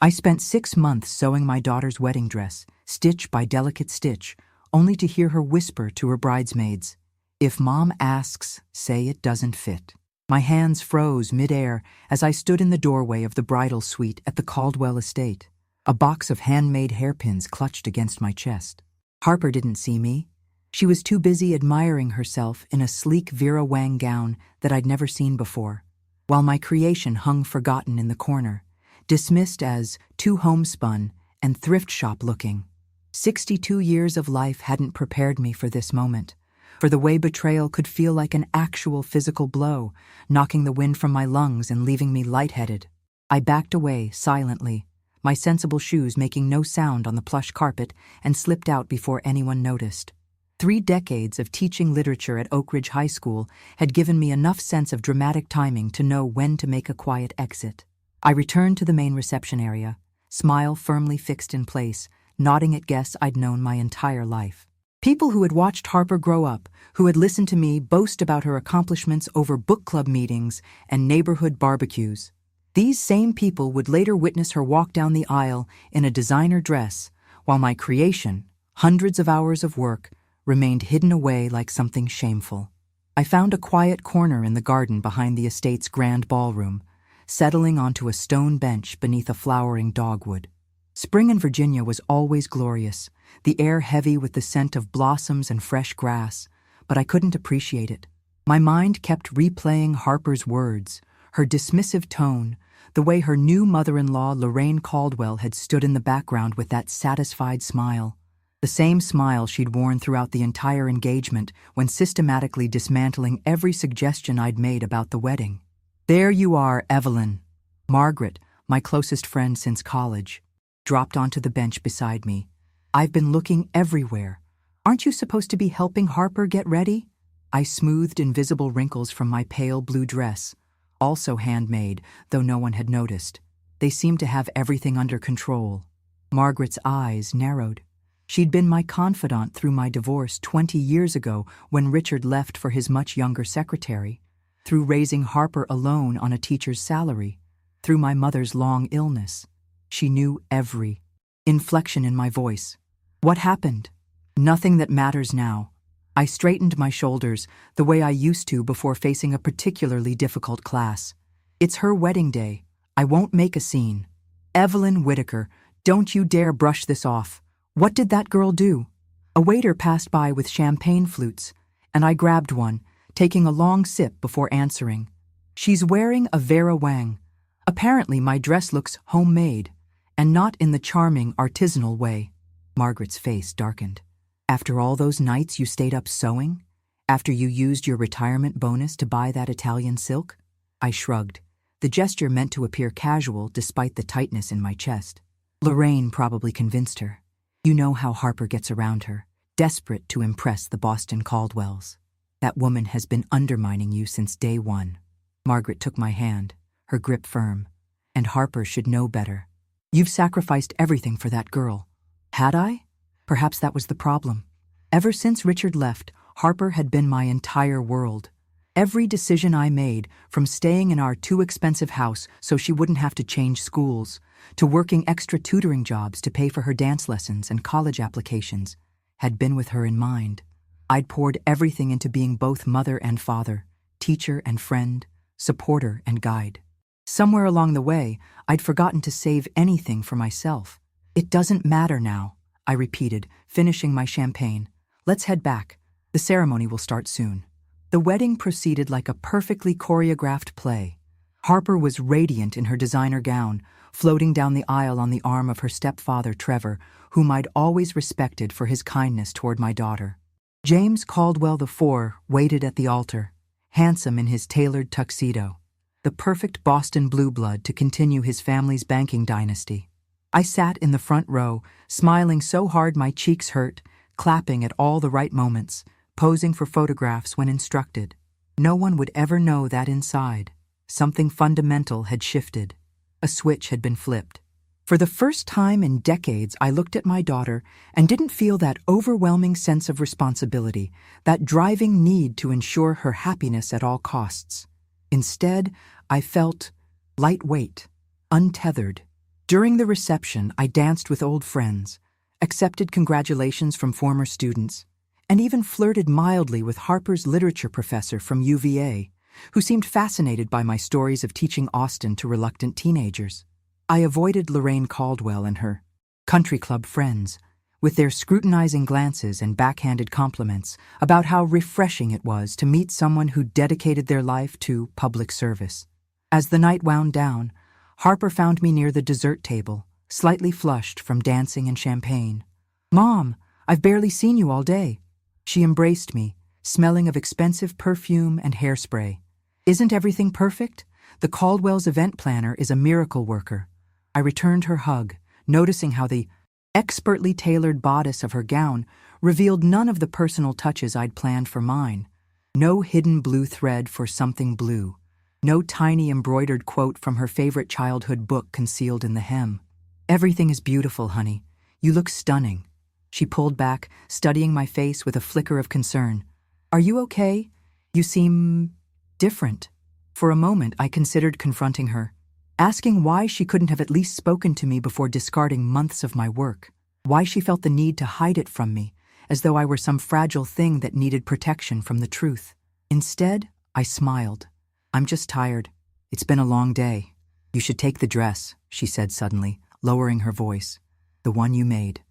I spent 6 months sewing my daughter's wedding dress, stitch by delicate stitch, only to hear her whisper to her bridesmaids, "If Mom asks, say it doesn't fit." My hands froze mid-air as I stood in the doorway of the bridal suite at the Caldwell estate, a box of handmade hairpins clutched against my chest. Harper didn't see me. She was too busy admiring herself in a sleek Vera Wang gown that I'd never seen before, while my creation hung forgotten in the corner, dismissed as too homespun and thrift shop looking. 62 years of life hadn't prepared me for this moment, for the way betrayal could feel like an actual physical blow, knocking the wind from my lungs and leaving me lightheaded. I backed away silently, my sensible shoes making no sound on the plush carpet, and slipped out before anyone noticed. 3 decades of teaching literature at Oak Ridge High School had given me enough sense of dramatic timing to know when to make a quiet exit. I returned to the main reception area, smile firmly fixed in place, nodding at guests I'd known my entire life. People who had watched Harper grow up, who had listened to me boast about her accomplishments over book club meetings and neighborhood barbecues. These same people would later witness her walk down the aisle in a designer dress, while my creation, hundreds of hours of work, remained hidden away like something shameful. I found a quiet corner in the garden behind the estate's grand ballroom, settling onto a stone bench beneath a flowering dogwood. Spring in Virginia was always glorious, the air heavy with the scent of blossoms and fresh grass, but I couldn't appreciate it. My mind kept replaying Harper's words, her dismissive tone, the way her new mother-in-law Lorraine Caldwell had stood in the background with that satisfied smile. The same smile she'd worn throughout the entire engagement when systematically dismantling every suggestion I'd made about the wedding. "There you are, Evelyn." Margaret, my closest friend since college, dropped onto the bench beside me. "I've been looking everywhere. Aren't you supposed to be helping Harper get ready?" I smoothed invisible wrinkles from my pale blue dress, also handmade, though no one had noticed. They seemed to have everything under control. Margaret's eyes narrowed. She'd been my confidant through my divorce 20 years ago when Richard left for his much younger secretary, through raising Harper alone on a teacher's salary, through my mother's long illness. She knew every inflection in my voice. "What happened?" "Nothing that matters now." I straightened my shoulders the way I used to before facing a particularly difficult class. "It's her wedding day. I won't make a scene." "Evelyn Whitaker, don't you dare brush this off. What did that girl do?" A waiter passed by with champagne flutes, and I grabbed one, taking a long sip before answering. "She's wearing a Vera Wang. Apparently my dress looks homemade, and not in the charming artisanal way." Margaret's face darkened. "After all those nights you stayed up sewing? After you used your retirement bonus to buy that Italian silk?" I shrugged, the gesture meant to appear casual despite the tightness in my chest. "Lorraine probably convinced her. You know how Harper gets around her, desperate to impress the Boston Caldwells. That woman has been undermining you since day one." Margaret took my hand, her grip firm. "And Harper should know better. You've sacrificed everything for that girl." Had I? Perhaps that was the problem. Ever since Richard left, Harper had been my entire world. Every decision I made, from staying in our too-expensive house so she wouldn't have to change schools, to working extra tutoring jobs to pay for her dance lessons and college applications, had been with her in mind. I'd poured everything into being both mother and father, teacher and friend, supporter and guide. Somewhere along the way, I'd forgotten to save anything for myself. "It doesn't matter now," I repeated, finishing my champagne. "Let's head back. The ceremony will start soon." The wedding proceeded like a perfectly choreographed play. Harper was radiant in her designer gown, floating down the aisle on the arm of her stepfather, Trevor, whom I'd always respected for his kindness toward my daughter. James Caldwell IV waited at the altar, handsome in his tailored tuxedo, the perfect Boston blue blood to continue his family's banking dynasty. I sat in the front row, smiling so hard my cheeks hurt, clapping at all the right moments, posing for photographs when instructed. No one would ever know that inside, something fundamental had shifted. A switch had been flipped. For the first time in decades, I looked at my daughter and didn't feel that overwhelming sense of responsibility, that driving need to ensure her happiness at all costs. Instead, I felt lightweight, untethered, During the reception, I danced with old friends, accepted congratulations from former students, and even flirted mildly with Harper's literature professor from UVA, who seemed fascinated by my stories of teaching Austen to reluctant teenagers. I avoided Lorraine Caldwell and her country club friends, with their scrutinizing glances and backhanded compliments about how refreshing it was to meet someone who dedicated their life to public service. As the night wound down, Harper found me near the dessert table, slightly flushed from dancing and champagne. "Mom, I've barely seen you all day." She embraced me, smelling of expensive perfume and hairspray. "Isn't everything perfect? The Caldwell's event planner is a miracle worker." I returned her hug, noticing how the expertly tailored bodice of her gown revealed none of the personal touches I'd planned for mine. No hidden blue thread for something blue. No tiny embroidered quote from her favorite childhood book concealed in the hem. "Everything is beautiful, honey. You look stunning." She pulled back, studying my face with a flicker of concern. "Are you okay? You seem different." For a moment, I considered confronting her, asking why she couldn't have at least spoken to me before discarding months of my work, why she felt the need to hide it from me, as though I were some fragile thing that needed protection from the truth. Instead, I smiled. "I'm just tired. It's been a long day. You should take the dress," she said suddenly, lowering her voice. "The one you made.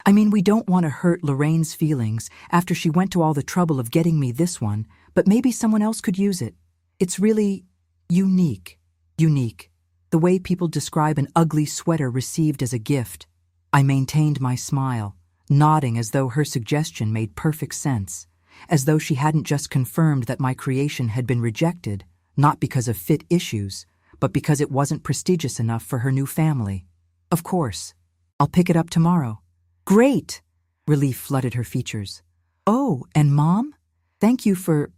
I mean, we don't want to hurt Lorraine's feelings after she went to all the trouble of getting me this one, but maybe someone else could use it. It's really unique. Unique. The way people describe an ugly sweater received as a gift." I maintained my smile, nodding as though her suggestion made perfect sense, as though she hadn't just confirmed that my creation had been rejected, not because of fit issues, but because it wasn't prestigious enough for her new family. "Of course. I'll pick it up tomorrow." "Great!" Relief flooded her features. "Oh, and Mom? Thank you for,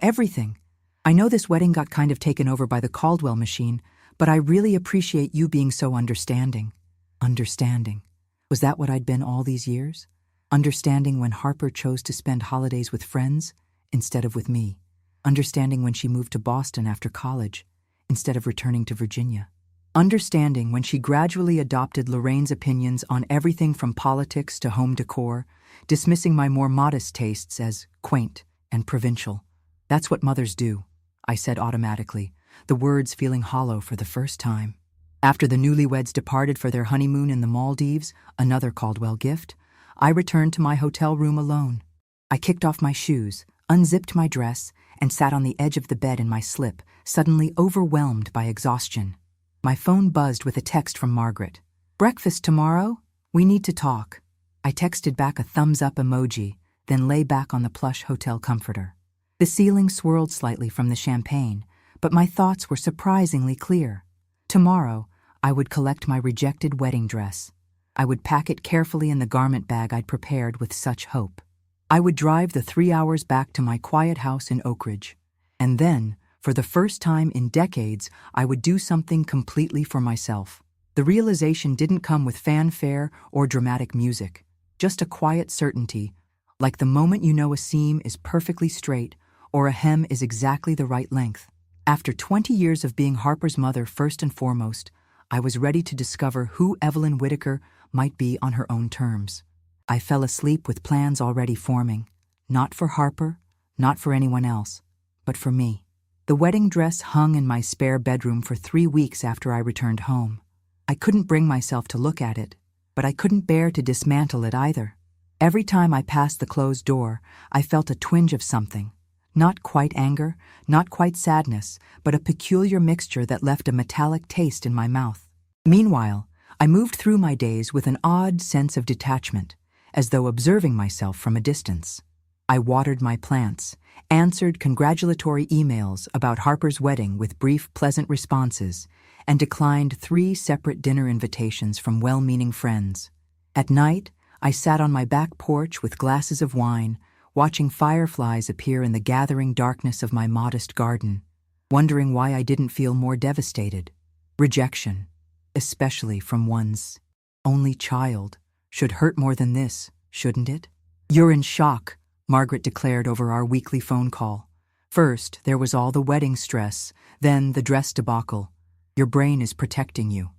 everything. I know this wedding got kind of taken over by the Caldwell machine, but I really appreciate you being so understanding." Understanding. Was that what I'd been all these years? Understanding when Harper chose to spend holidays with friends instead of with me. Understanding when she moved to Boston after college instead of returning to Virginia. Understanding when she gradually adopted Lorraine's opinions on everything from politics to home decor, dismissing my more modest tastes as quaint and provincial. "That's what mothers do," I said automatically, the words feeling hollow for the first time. After the newlyweds departed for their honeymoon in the Maldives, another Caldwell gift, I returned to my hotel room alone. I kicked off my shoes, unzipped my dress, and sat on the edge of the bed in my slip, suddenly overwhelmed by exhaustion. My phone buzzed with a text from Margaret. "Breakfast tomorrow? We need to talk." I texted back a thumbs-up emoji, then lay back on the plush hotel comforter. The ceiling swirled slightly from the champagne, but my thoughts were surprisingly clear. Tomorrow, I would collect my rejected wedding dress. I would pack it carefully in the garment bag I'd prepared with such hope. I would drive the 3 hours back to my quiet house in Oak Ridge. And then, for the first time in decades, I would do something completely for myself. The realization didn't come with fanfare or dramatic music, just a quiet certainty, like the moment you know a seam is perfectly straight or a hem is exactly the right length. After 20 years of being Harper's mother first and foremost, I was ready to discover who Evelyn Whitaker might be on her own terms. I fell asleep with plans already forming, not for Harper, not for anyone else, but for me. The wedding dress hung in my spare bedroom for 3 weeks after I returned home. I couldn't bring myself to look at it, but I couldn't bear to dismantle it either. Every time I passed the closed door, I felt a twinge of something. Not quite anger, not quite sadness, but a peculiar mixture that left a metallic taste in my mouth. Meanwhile, I moved through my days with an odd sense of detachment, as though observing myself from a distance. I watered my plants, answered congratulatory emails about Harper's wedding with brief, pleasant responses, and declined 3 separate dinner invitations from well-meaning friends. At night, I sat on my back porch with glasses of wine, watching fireflies appear in the gathering darkness of my modest garden, wondering why I didn't feel more devastated. Rejection, especially from one's only child, should hurt more than this, shouldn't it? "You're in shock," Margaret declared over our weekly phone call. "First, there was all the wedding stress, then the dress debacle. Your brain is protecting you."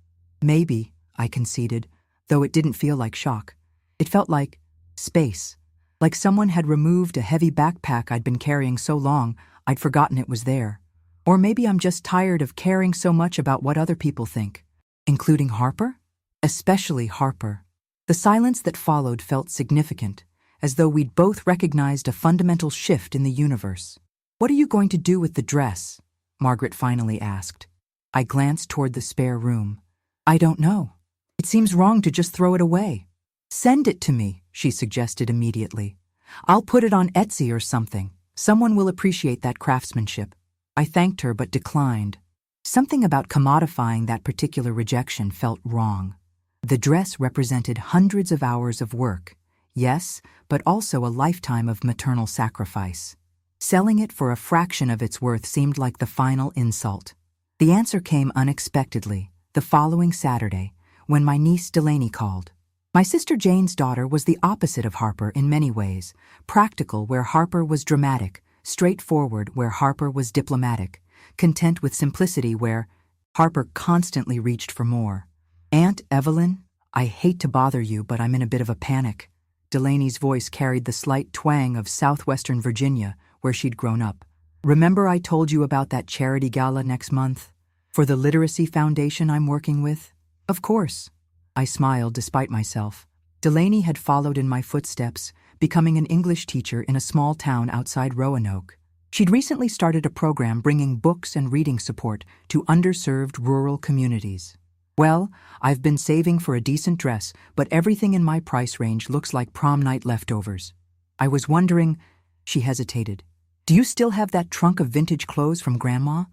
"Maybe," I conceded, though it didn't feel like shock. It felt like space, like someone had removed a heavy backpack I'd been carrying so long I'd forgotten it was there. Or maybe I'm just tired of caring so much about what other people think. Including Harper? Especially Harper. The silence that followed felt significant, as though we'd both recognized a fundamental shift in the universe. "What are you going to do with the dress?" Margaret finally asked. I glanced toward the spare room. "I don't know. It seems wrong to just throw it away." "Send it to me," she suggested immediately. "I'll put it on Etsy or something. Someone will appreciate that craftsmanship." I thanked her but declined. Something about commodifying that particular rejection felt wrong. The dress represented hundreds of hours of work, yes, but also a lifetime of maternal sacrifice. Selling it for a fraction of its worth seemed like the final insult. The answer came unexpectedly, the following Saturday, when my niece Delaney called. My sister Jane's daughter was the opposite of Harper in many ways, practical where Harper was dramatic, straightforward where Harper was diplomatic, content with simplicity where Harper constantly reached for more. "Aunt Evelyn, I hate to bother you, but I'm in a bit of a panic." Delaney's voice carried the slight twang of southwestern Virginia, where she'd grown up. "Remember I told you about that charity gala next month? For the literacy foundation I'm working with?" "Of course." I smiled despite myself. Delaney had followed in my footsteps, becoming an English teacher in a small town outside Roanoke. She'd recently started a program bringing books and reading support to underserved rural communities. "Well, I've been saving for a decent dress, but everything in my price range looks like prom night leftovers. I was wondering," she hesitated, "do you still have that trunk of vintage clothes from Grandma?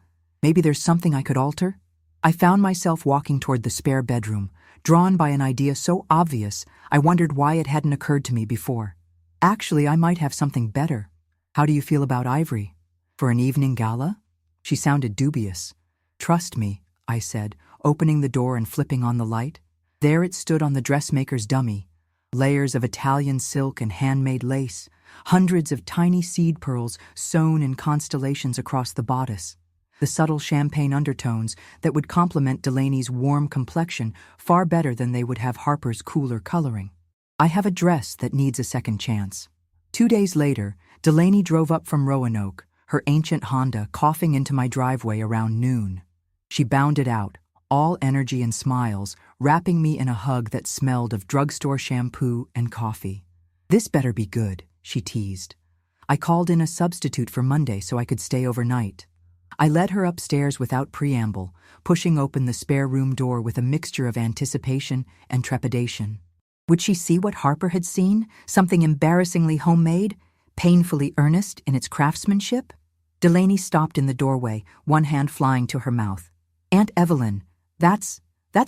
Maybe there's something I could alter?" I found myself walking toward the spare bedroom, drawn by an idea so obvious I wondered why it hadn't occurred to me before. "Actually, I might have something better. How do you feel about ivory? For an evening gala?" She sounded dubious. "Trust me," I said, opening the door and flipping on the light. There it stood on the dressmaker's dummy. Layers of Italian silk and handmade lace, hundreds of tiny seed pearls sewn in constellations across the bodice. The subtle champagne undertones that would complement Delaney's warm complexion far better than they would have Harper's cooler coloring. I have a dress that needs a second chance. 2 days later, Delaney drove up from Roanoke, her ancient Honda coughing into my driveway around noon. She bounded out, all energy and smiles, wrapping me in a hug that smelled of drugstore shampoo and coffee. "This better be good," she teased. I called in a substitute for Monday so I could stay overnight. I led her upstairs without preamble, pushing open the spare room door with a mixture of anticipation and trepidation. Would she see what Harper had seen? Something embarrassingly homemade, painfully earnest in its craftsmanship? Delaney stopped in the doorway, one hand flying to her mouth. "Aunt Evelyn, that's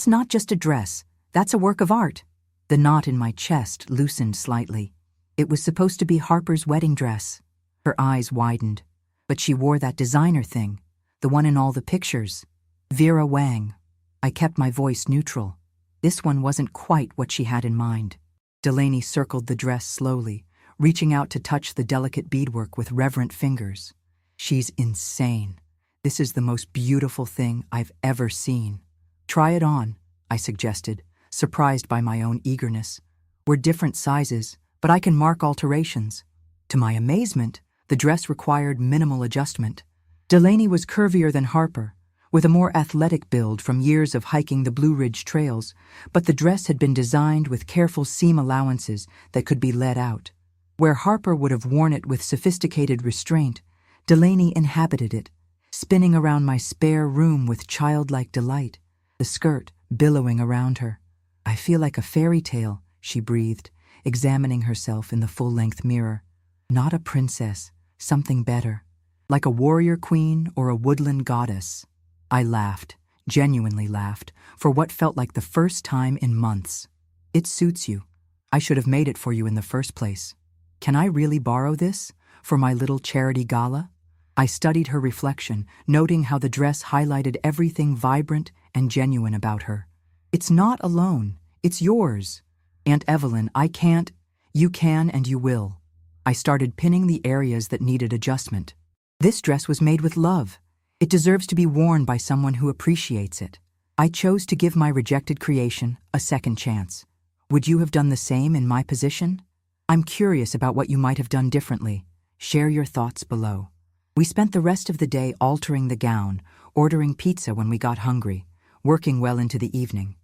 not just a dress. That's a work of art." The knot in my chest loosened slightly. It was supposed to be Harper's wedding dress. Her eyes widened. "But she wore that designer thing, the one in all the pictures. Vera Wang." I kept my voice neutral. This one wasn't quite what she had in mind. Delaney circled the dress slowly, reaching out to touch the delicate beadwork with reverent fingers. "She's insane. This is the most beautiful thing I've ever seen." "Try it on," I suggested, surprised by my own eagerness. "We're different sizes, but I can mark alterations." To my amazement, the dress required minimal adjustment. Delaney was curvier than Harper, with a more athletic build from years of hiking the Blue Ridge trails, but the dress had been designed with careful seam allowances that could be let out. Where Harper would have worn it with sophisticated restraint, Delaney inhabited it, spinning around my spare room with childlike delight, the skirt billowing around her. "I feel like a fairy tale," she breathed, examining herself in the full-length mirror. "Not a princess. Something better, like a warrior queen or a woodland goddess." I laughed, genuinely laughed, for what felt like the first time in months. "It suits you. I should have made it for you in the first place. Can I really borrow this for my little charity gala?" I studied her reflection, noting how the dress highlighted everything vibrant and genuine about her. "It's not alone. It's yours. Aunt Evelyn, I can't. You can and you will." I started pinning the areas that needed adjustment. "This dress was made with love. It deserves to be worn by someone who appreciates it." I chose to give my rejected creation a second chance. Would you have done the same in my position? I'm curious about what you might have done differently. Share your thoughts below. We spent the rest of the day altering the gown, ordering pizza when we got hungry, working well into the evening.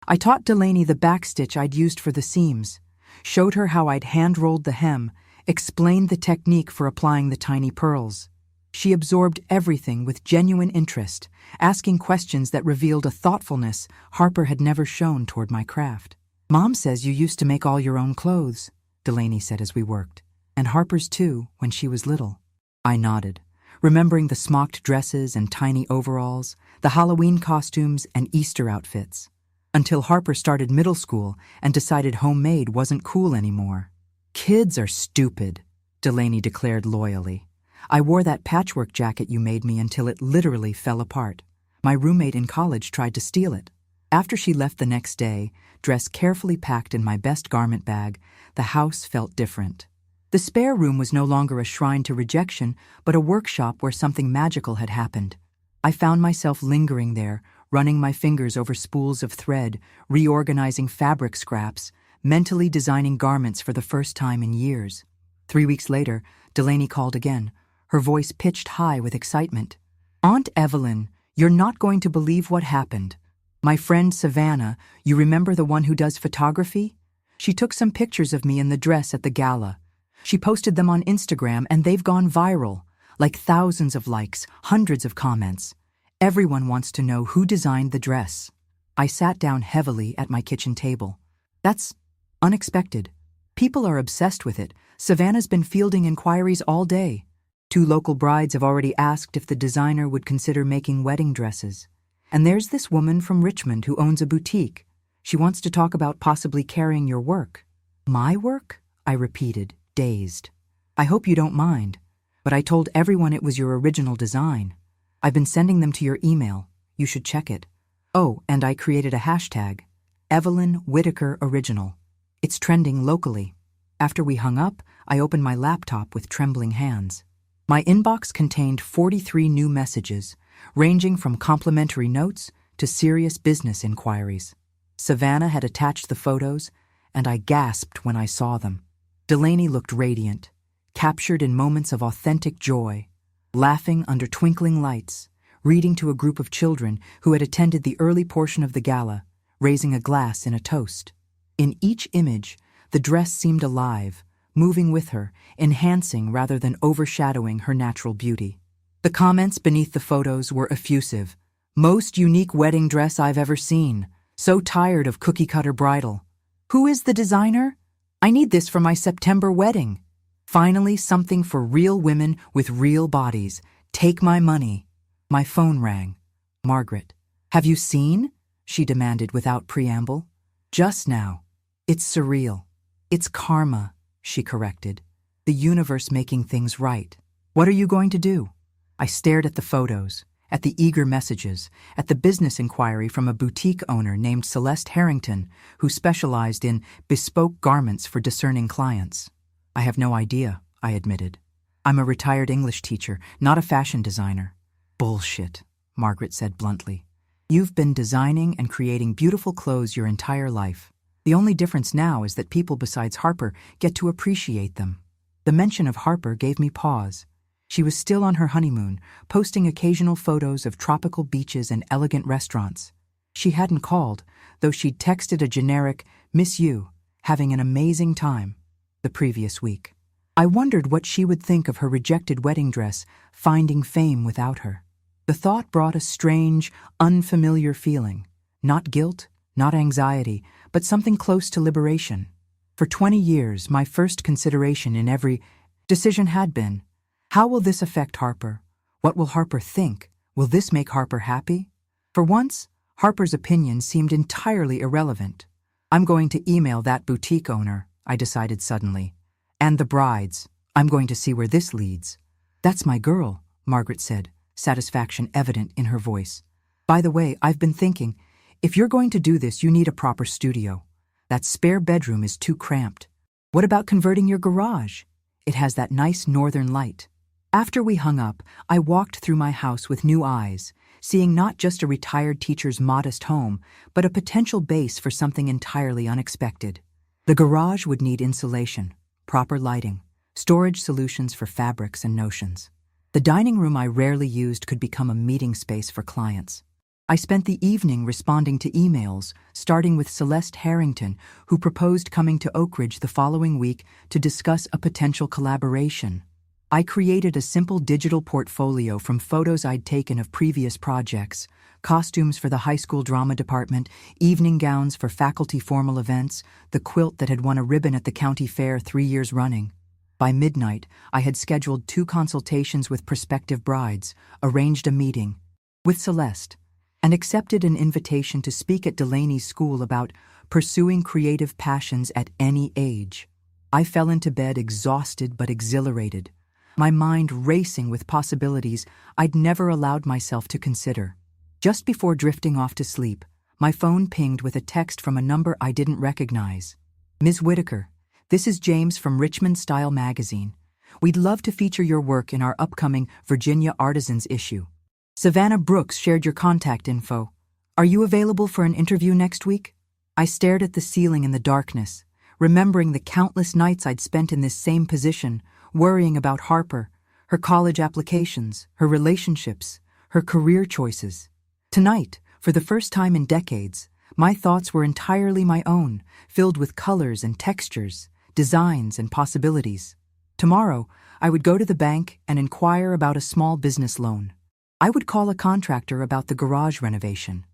I taught Delaney the backstitch I'd used for the seams, showed her how I'd hand-rolled the hem, explained the technique for applying the tiny pearls. She absorbed everything with genuine interest, asking questions that revealed a thoughtfulness Harper had never shown toward my craft. "Mom says you used to make all your own clothes," Delaney said as we worked. "And Harper's too, when she was little." I nodded, remembering the smocked dresses and tiny overalls, the Halloween costumes and Easter outfits, until Harper started middle school and decided homemade wasn't cool anymore. "Kids are stupid," Delaney declared loyally. "I wore that patchwork jacket you made me until it literally fell apart. My roommate in college tried to steal it." After she left the next day, dress carefully packed in my best garment bag, the house felt different. The spare room was no longer a shrine to rejection, but a workshop where something magical had happened. I found myself lingering there, running my fingers over spools of thread, reorganizing fabric scraps, mentally designing garments for the first time in years. 3 weeks later, Delaney called again, her voice pitched high with excitement. "Aunt Evelyn, you're not going to believe what happened. My friend Savannah, you remember the one who does photography? She took some pictures of me in the dress at the gala. She posted them on Instagram and they've gone viral, like thousands of likes, hundreds of comments. Everyone wants to know who designed the dress." I sat down heavily at my kitchen table. "That's unexpected. People are obsessed with it. Savannah's been fielding inquiries all day. 2 local brides have already asked if the designer would consider making wedding dresses. And there's this woman from Richmond who owns a boutique. She wants to talk about possibly carrying your work." "My work?" I repeated, dazed. "I hope you don't mind, but I told everyone it was your original design. I've been sending them to your email. You should check it. Oh, and I created a hashtag, Evelyn Whitaker Original. It's trending locally." After we hung up, I opened my laptop with trembling hands. My inbox contained 43 new messages, ranging from complimentary notes to serious business inquiries. Savannah had attached the photos, and I gasped when I saw them. Delaney looked radiant, captured in moments of authentic joy, laughing under twinkling lights, reading to a group of children who had attended the early portion of the gala, raising a glass in a toast. In each image, the dress seemed alive, moving with her, enhancing rather than overshadowing her natural beauty. The comments beneath the photos were effusive. "Most unique wedding dress I've ever seen. So tired of cookie-cutter bridal. Who is the designer? I need this for my September wedding. Finally, something for real women with real bodies. Take my money." My phone rang. "Margaret, have you seen?" she demanded without preamble. "Just now. It's surreal. It's karma," she corrected. "The universe making things right. What are you going to do?" I stared at the photos, at the eager messages, at the business inquiry from a boutique owner named Celeste Harrington, who specialized in bespoke garments for discerning clients. "I have no idea," I admitted. "I'm a retired English teacher, not a fashion designer." "Bullshit," Margaret said bluntly. "You've been designing and creating beautiful clothes your entire life. The only difference now is that people besides Harper get to appreciate them." The mention of Harper gave me pause. She was still on her honeymoon, posting occasional photos of tropical beaches and elegant restaurants. She hadn't called, though she'd texted a generic, "Miss you, having an amazing time," the previous week. I wondered what she would think of her rejected wedding dress, finding fame without her. The thought brought a strange, unfamiliar feeling. Not guilt, not anxiety, but something close to liberation. For 20 years, my first consideration in every decision had been, how will this affect Harper? What will Harper think? Will this make Harper happy? For once, Harper's opinion seemed entirely irrelevant. I'm going to email that boutique owner, I decided suddenly. And the brides. I'm going to see where this leads. "That's my girl," Margaret said, satisfaction evident in her voice. "By the way, I've been thinking, if you're going to do this, you need a proper studio. That spare bedroom is too cramped. What about converting your garage? It has that nice northern light." After we hung up, I walked through my house with new eyes, seeing not just a retired teacher's modest home, but a potential base for something entirely unexpected. The garage would need insulation, proper lighting, storage solutions for fabrics and notions. The dining room I rarely used could become a meeting space for clients. I spent the evening responding to emails, starting with Celeste Harrington, who proposed coming to Oak Ridge the following week to discuss a potential collaboration. I created a simple digital portfolio from photos I'd taken of previous projects, costumes for the high school drama department, evening gowns for faculty formal events, the quilt that had won a ribbon at the county fair 3 years running. By midnight, I had scheduled 2 consultations with prospective brides, arranged a meeting with Celeste, and accepted an invitation to speak at Delaney's school about pursuing creative passions at any age. I fell into bed exhausted but exhilarated, my mind racing with possibilities I'd never allowed myself to consider. Just before drifting off to sleep, my phone pinged with a text from a number I didn't recognize. "Ms. Whitaker, this is James from Richmond Style Magazine. We'd love to feature your work in our upcoming Virginia Artisans issue. Savannah Brooks shared your contact info. Are you available for an interview next week?" I stared at the ceiling in the darkness, remembering the countless nights I'd spent in this same position, worrying about Harper, her college applications, her relationships, her career choices. Tonight, for the first time in decades, my thoughts were entirely my own, filled with colors and textures, designs and possibilities. Tomorrow, I would go to the bank and inquire about a small business loan. I would call a contractor about the garage renovation.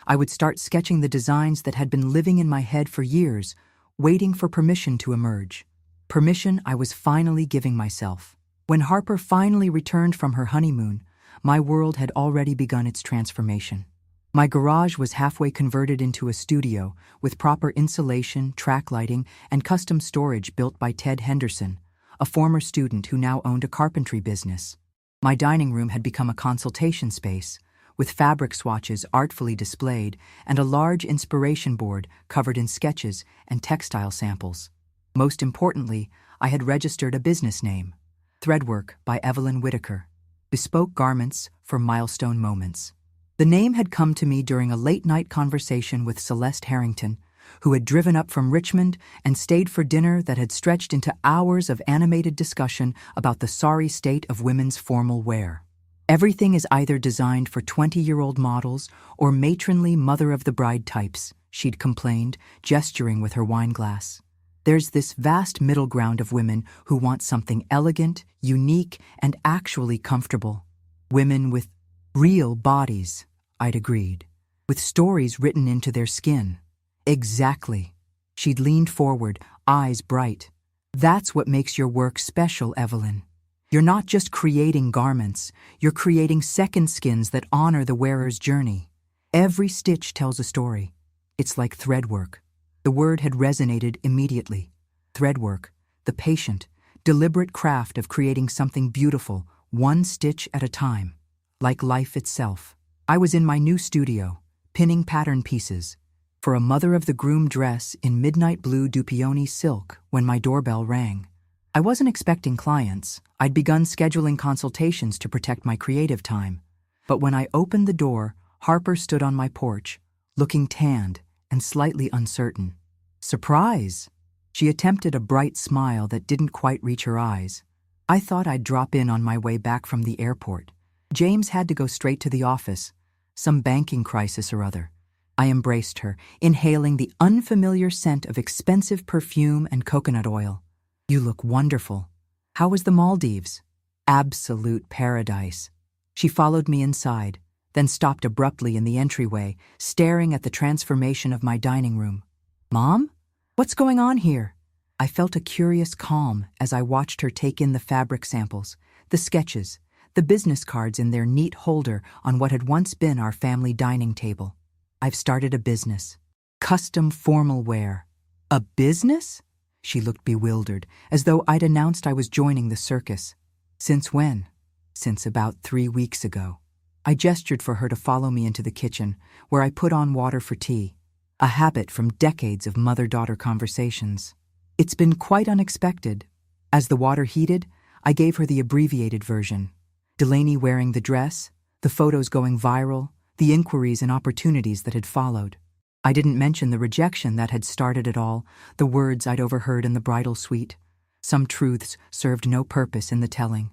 I would start sketching the designs that had been living in my head for years, waiting for permission to emerge. Permission I was finally giving myself. When Harper finally returned from her honeymoon, my world had already begun its transformation. My garage was halfway converted into a studio, with proper insulation, track lighting, and custom storage built by Ted Henderson, a former student who now owned a carpentry business. My dining room had become a consultation space, with fabric swatches artfully displayed and a large inspiration board covered in sketches and textile samples. Most importantly, I had registered a business name, Threadwork by Evelyn Whitaker, bespoke garments for milestone moments. The name had come to me during a late-night conversation with Celeste Harrington, who had driven up from Richmond and stayed for dinner that had stretched into hours of animated discussion about the sorry state of women's formal wear. Everything is either designed for 20-year-old models or matronly mother-of-the-bride types, she'd complained, gesturing with her wine glass. There's this vast middle ground of women who want something elegant, unique, and actually comfortable. Women with real bodies, I'd agreed, with stories written into their skin. Exactly. She'd leaned forward, eyes bright. That's what makes your work special, Evelyn. You're not just creating garments, you're creating second skins that honor the wearer's journey. Every stitch tells a story. It's like threadwork. The word had resonated immediately. Threadwork, the patient, deliberate craft of creating something beautiful, one stitch at a time. Like life itself. I was in my new studio, pinning pattern pieces, for a mother-of-the-groom dress in midnight blue Dupioni silk when my doorbell rang. I wasn't expecting clients. I'd begun scheduling consultations to protect my creative time. But when I opened the door, Harper stood on my porch, looking tanned and slightly uncertain. Surprise! She attempted a bright smile that didn't quite reach her eyes. I thought I'd drop in on my way back from the airport. James had to go straight to the office, some banking crisis or other. I embraced her, inhaling the unfamiliar scent of expensive perfume and coconut oil. "You look wonderful. How was the Maldives?" "Absolute paradise." She followed me inside, then stopped abruptly in the entryway, staring at the transformation of my dining room. "Mom? What's going on here?" I felt a curious calm as I watched her take in the fabric samples, the sketches, the business cards in their neat holder on what had once been our family dining table. "I've started a business. Custom formal wear." "A business?" She looked bewildered, as though I'd announced I was joining the circus. "Since when?" "Since about 3 weeks ago." I gestured for her to follow me into the kitchen, where I put on water for tea, a habit from decades of mother-daughter conversations. It's been quite unexpected. As the water heated, I gave her the abbreviated version. Delaney wearing the dress, The photos going viral, the inquiries and opportunities that had followed. I didn't mention the rejection that had started it all, the words I'd overheard in the bridal suite. Some truths served no purpose in the telling.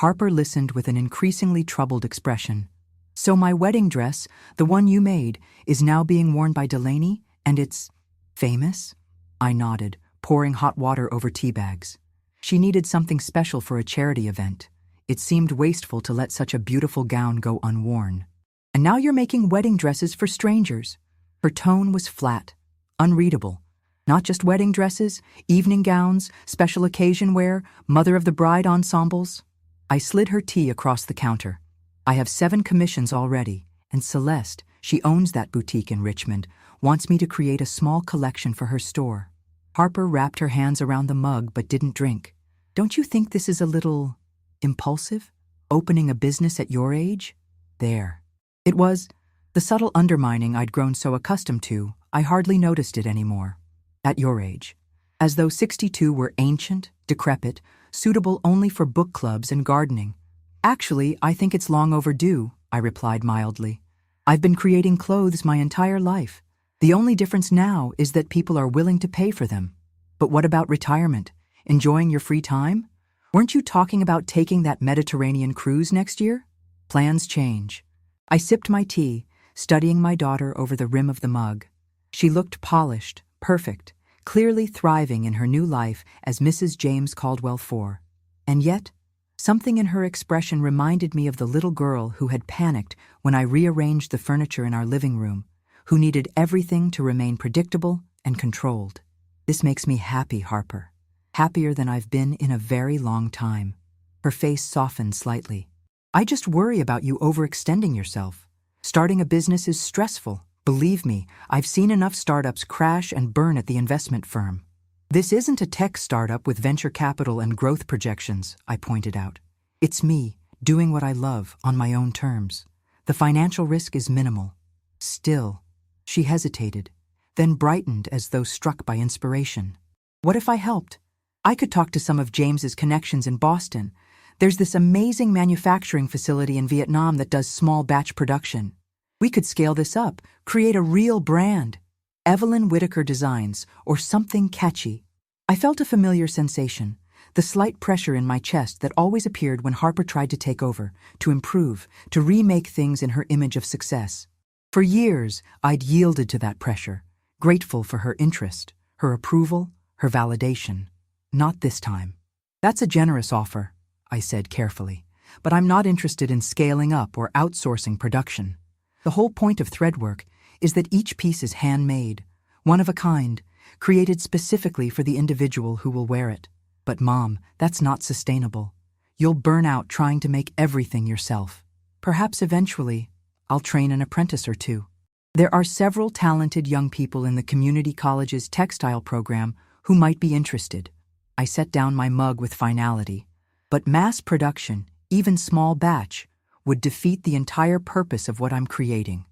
Harper listened with an increasingly troubled expression. "So my wedding dress, the one you made, is now being worn by Delaney, and it's famous?" I nodded, pouring hot water over tea bags. She needed something special for a charity event. It seemed wasteful to let such a beautiful gown go unworn. "And now you're making wedding dresses for strangers." Her tone was flat, unreadable. Not just wedding dresses, evening gowns, special occasion wear, mother of the bride ensembles. I slid her tea across the counter. "I have 7 commissions already, and Celeste, she owns that boutique in Richmond, wants me to create a small collection for her store." Harper wrapped her hands around the mug but didn't drink. "Don't you think this is a little impulsive? Opening a business at your age?" There. It was. The subtle undermining I'd grown so accustomed to, I hardly noticed it anymore. "At your age." As though 62 were ancient, decrepit, suitable only for book clubs and gardening. "Actually, I think it's long overdue," I replied mildly. "I've been creating clothes my entire life. The only difference now is that people are willing to pay for them." "But what about retirement? Enjoying your free time? Weren't you talking about taking that Mediterranean cruise next year?" "Plans change." I sipped my tea, studying my daughter over the rim of the mug. She looked polished, perfect, clearly thriving in her new life as Mrs. James Caldwell IV. And yet, something in her expression reminded me of the little girl who had panicked when I rearranged the furniture in our living room, who needed everything to remain predictable and controlled. "This makes me happy, Harper. Happier than I've been in a very long time." Her face softened slightly. "I just worry about you overextending yourself. Starting a business is stressful. Believe me, I've seen enough startups crash and burn at the investment firm." "This isn't a tech startup with venture capital and growth projections," I pointed out. "It's me, doing what I love, on my own terms. The financial risk is minimal." "Still." She hesitated, then brightened as though struck by inspiration. "What if I helped? I could talk to some of James's connections in Boston. There's this amazing manufacturing facility in Vietnam that does small batch production. We could scale this up, create a real brand. Evelyn Whitaker Designs, or something catchy." I felt a familiar sensation, the slight pressure in my chest that always appeared when Harper tried to take over, to improve, to remake things in her image of success. For years, I'd yielded to that pressure, grateful for her interest, her approval, her validation. Not this time. "That's a generous offer," I said carefully, "but I'm not interested in scaling up or outsourcing production. The whole point of threadwork is that each piece is handmade, one of a kind, created specifically for the individual who will wear it. But Mom, that's not sustainable. You'll burn out trying to make everything yourself. Perhaps eventually, I'll train an apprentice or 2. There are several talented young people in the community college's textile program who might be interested." I set down my mug with finality. "But mass production, even small batch, would defeat the entire purpose of what I'm creating."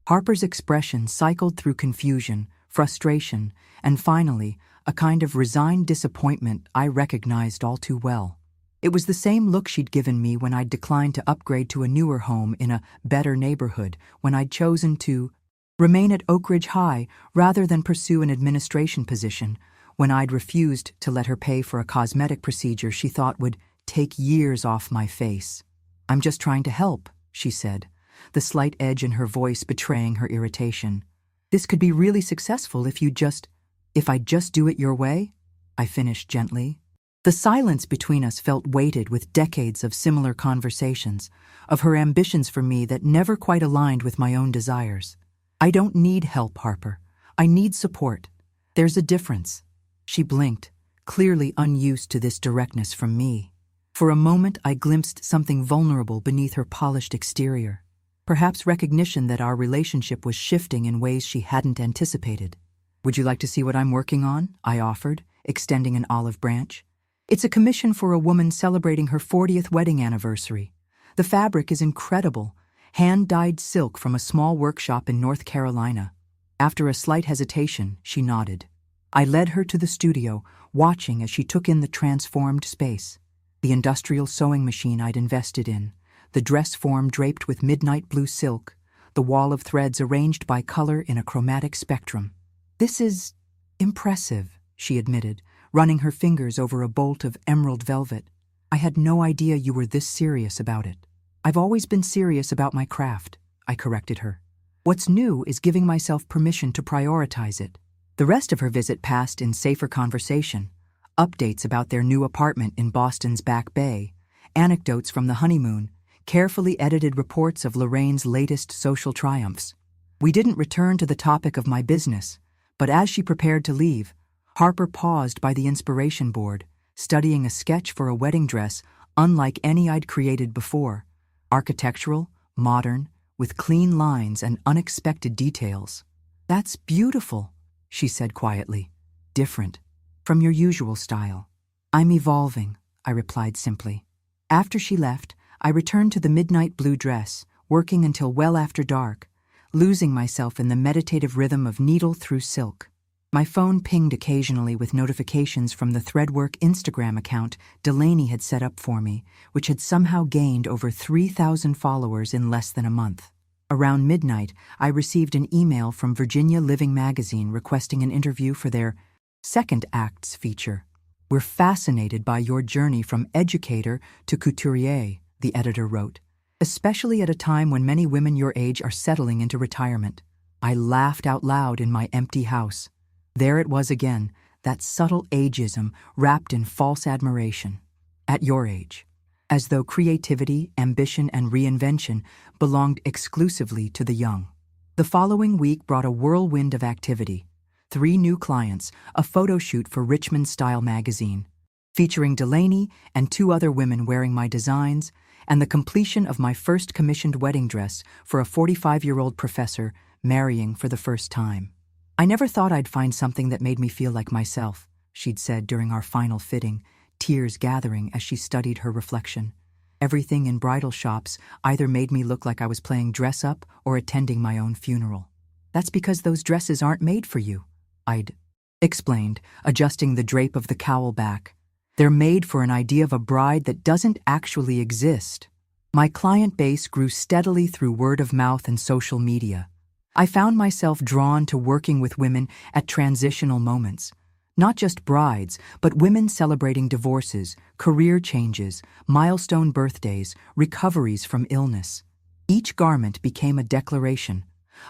Harper's expression cycled through confusion, frustration, and finally, a kind of resigned disappointment I recognized all too well. It was the same look she'd given me when I'd declined to upgrade to a newer home in a better neighborhood, when I'd chosen to remain at Oak Ridge High rather than pursue an administration position, when I'd refused to let her pay for a cosmetic procedure she thought would take years off my face. "I'm just trying to help," she said, the slight edge in her voice betraying her irritation. "This could be really successful if I'd just do it your way," I finished gently. The silence between us felt weighted with decades of similar conversations, of her ambitions for me that never quite aligned with my own desires. "I don't need help, Harper. I need support. There's a difference." She blinked, clearly unused to this directness from me. For a moment I glimpsed something vulnerable beneath her polished exterior, perhaps recognition that our relationship was shifting in ways she hadn't anticipated. "Would you like to see what I'm working on?" I offered, extending an olive branch. "It's a commission for a woman celebrating her 40th wedding anniversary. The fabric is incredible, hand-dyed silk from a small workshop in North Carolina." After a slight hesitation, she nodded. I led her to the studio, watching as she took in the transformed space. The industrial sewing machine I'd invested in, the dress form draped with midnight blue silk, the wall of threads arranged by color in a chromatic spectrum. "This is impressive," she admitted, running her fingers over a bolt of emerald velvet. "I had no idea you were this serious about it." "I've always been serious about my craft," I corrected her. "What's new is giving myself permission to prioritize it." The rest of her visit passed in safer conversation, updates about their new apartment in Boston's Back Bay, anecdotes from the honeymoon, carefully edited reports of Lorraine's latest social triumphs. We didn't return to the topic of my business, but as she prepared to leave, Harper paused by the inspiration board, studying a sketch for a wedding dress unlike any I'd created before. Architectural, modern, with clean lines and unexpected details. "That's beautiful," she said quietly. "Different from your usual style." "I'm evolving," I replied simply. After she left, I returned to the midnight blue dress, working until well after dark, losing myself in the meditative rhythm of needle through silk. My phone pinged occasionally with notifications from the Threadwork Instagram account Delaney had set up for me, which had somehow gained over 3,000 followers in less than a month. Around midnight, I received an email from Virginia Living magazine requesting an interview for their Second Acts feature. "We're fascinated by your journey from educator to couturier," the editor wrote, "especially at a time when many women your age are settling into retirement." I laughed out loud in my empty house. There it was again, that subtle ageism wrapped in false admiration. At your age. As though creativity, ambition, and reinvention belonged exclusively to the young. The following week brought a whirlwind of activity. 3 new clients, a photo shoot for Richmond Style magazine, featuring Delaney and 2 other women wearing my designs, and the completion of my first commissioned wedding dress for a 45-year-old professor marrying for the first time. "I never thought I'd find something that made me feel like myself," she'd said during our final fitting, tears gathering as she studied her reflection. "Everything in bridal shops either made me look like I was playing dress-up or attending my own funeral." "That's because those dresses aren't made for you," I'd explained, adjusting the drape of the cowl back. "They're made for an idea of a bride that doesn't actually exist." My client base grew steadily through word of mouth and social media. I found myself drawn to working with women at transitional moments. Not just brides, but women celebrating divorces, career changes, milestone birthdays, recoveries from illness. Each garment became a declaration,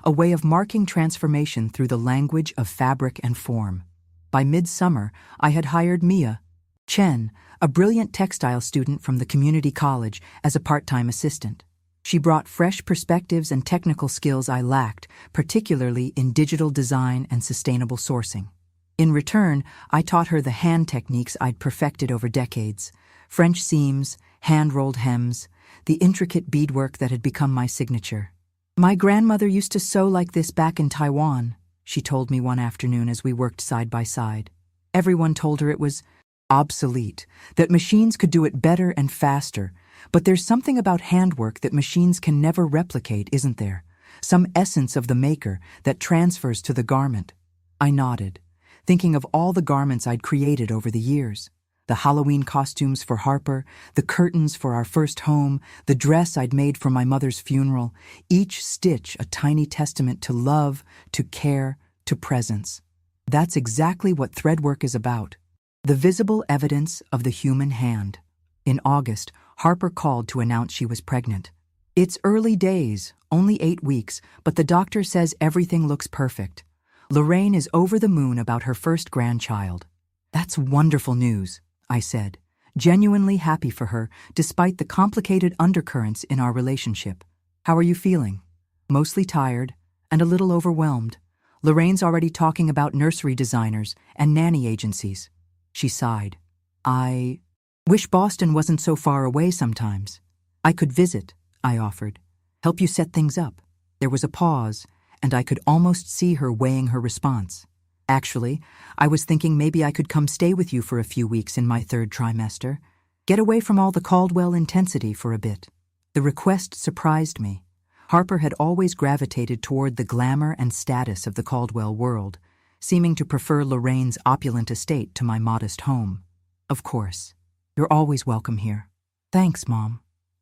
a way of marking transformation through the language of fabric and form. By midsummer, I had hired Mia Chen, a brilliant textile student from the community college, as a part-time assistant. She brought fresh perspectives and technical skills I lacked, particularly in digital design and sustainable sourcing. In return, I taught her the hand techniques I'd perfected over decades: French seams, hand-rolled hems, the intricate beadwork that had become my signature. "My grandmother used to sew like this back in Taiwan," she told me one afternoon as we worked side by side. Everyone told her it was obsolete, that machines could do it better and faster. But there's something about handwork that machines can never replicate, isn't there? Some essence of the maker that transfers to the garment. I nodded, thinking of all the garments I'd created over the years. The Halloween costumes for Harper, the curtains for our first home, the dress I'd made for my mother's funeral, each stitch a tiny testament to love, to care, to presence. That's exactly what threadwork is about. The visible evidence of the human hand. In August, Harper called to announce she was pregnant. "It's early days, only 8 weeks, but the doctor says everything looks perfect. Lorraine is over the moon about her first grandchild." "That's wonderful news," I said, genuinely happy for her despite the complicated undercurrents in our relationship. "How are you feeling?" "Mostly tired and a little overwhelmed. Lorraine's already talking about nursery designers and nanny agencies." She sighed. "I wish Boston wasn't so far away sometimes." "I could visit," I offered. "Help you set things up." There was a pause, and I could almost see her weighing her response. "Actually, I was thinking maybe I could come stay with you for a few weeks in my 3rd trimester. Get away from all the Caldwell intensity for a bit." The request surprised me. Harper had always gravitated toward the glamour and status of the Caldwell world, seeming to prefer Lorraine's opulent estate to my modest home. "Of course. You're always welcome here." "Thanks, Mom."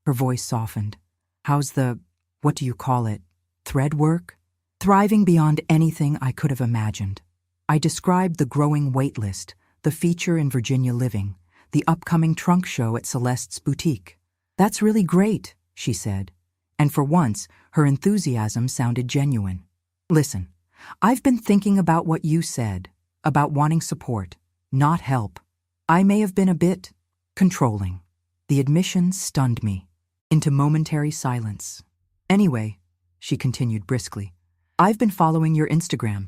Her voice softened. How's what do you call it, thread work? Thriving beyond anything I could have imagined. I described the growing wait list, the feature in Virginia Living, the upcoming trunk show at Celeste's boutique. That's really great, she said, and for once, her enthusiasm sounded genuine. Listen, I've been thinking about what you said, about wanting support, not help. I may have been a bit controlling. The admission stunned me into momentary silence. Anyway, she continued briskly, I've been following your Instagram.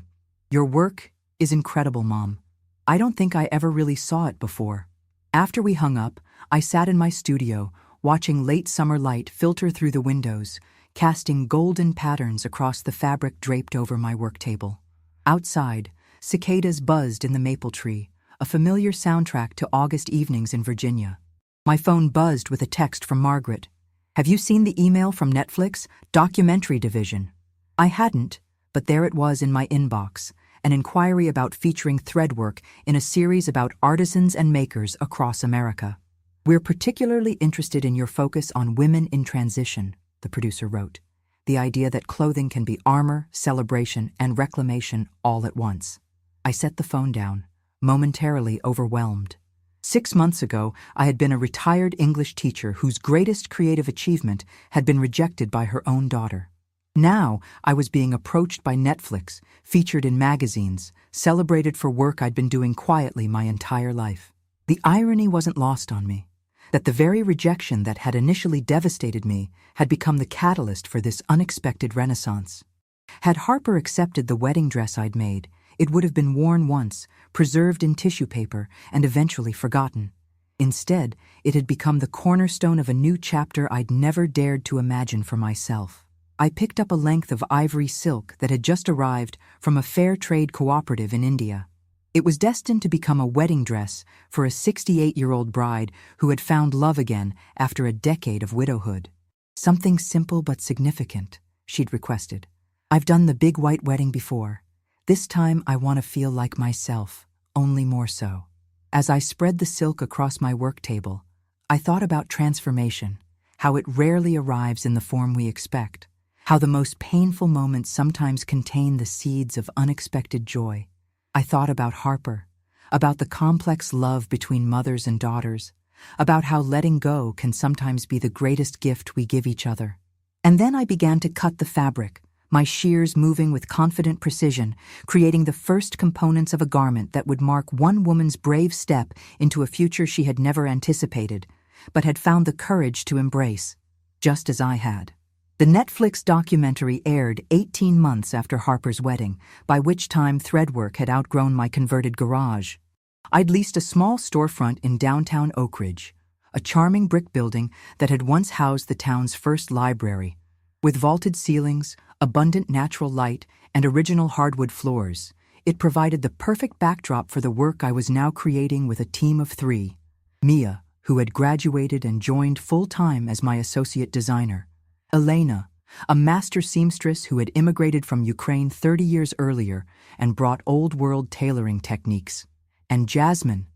Your work is incredible, Mom. I don't think I ever really saw it before. After we hung up, I sat in my studio, watching late summer light filter through the windows, casting golden patterns across the fabric draped over my work table. Outside, cicadas buzzed in the maple tree, a familiar soundtrack to August evenings in Virginia. My phone buzzed with a text from Margaret. Have you seen the email from Netflix, documentary division? I hadn't, but there it was in my inbox, an inquiry about featuring threadwork in a series about artisans and makers across America. We're particularly interested in your focus on women in transition, the producer wrote. The idea that clothing can be armor, celebration, and reclamation all at once. I set the phone down, momentarily overwhelmed. 6 months ago, I had been a retired English teacher whose greatest creative achievement had been rejected by her own daughter. Now, I was being approached by Netflix, featured in magazines, celebrated for work I'd been doing quietly my entire life. The irony wasn't lost on me, that the very rejection that had initially devastated me had become the catalyst for this unexpected renaissance. Had Harper accepted the wedding dress I'd made, it would have been worn once, preserved in tissue paper, and eventually forgotten. Instead, it had become the cornerstone of a new chapter I'd never dared to imagine for myself. I picked up a length of ivory silk that had just arrived from a fair trade cooperative in India. It was destined to become a wedding dress for a 68-year-old bride who had found love again after a decade of widowhood. Something simple but significant, she'd requested. I've done the big white wedding before. This time I want to feel like myself, only more so. As I spread the silk across my work table, I thought about transformation, how it rarely arrives in the form we expect, how the most painful moments sometimes contain the seeds of unexpected joy. I thought about Harper, about the complex love between mothers and daughters, about how letting go can sometimes be the greatest gift we give each other. And then I began to cut the fabric, my shears moving with confident precision, creating the first components of a garment that would mark one woman's brave step into a future she had never anticipated, but had found the courage to embrace, just as I had. The Netflix documentary aired 18 months after Harper's wedding, by which time threadwork had outgrown my converted garage. I'd leased a small storefront in downtown Oak Ridge, a charming brick building that had once housed the town's first library. With vaulted ceilings, abundant natural light, and original hardwood floors, it provided the perfect backdrop for the work I was now creating with a team of 3. Mia, who had graduated and joined full-time as my associate designer. Elena, a master seamstress who had immigrated from Ukraine 30 years earlier and brought old-world tailoring techniques. And Jasmine,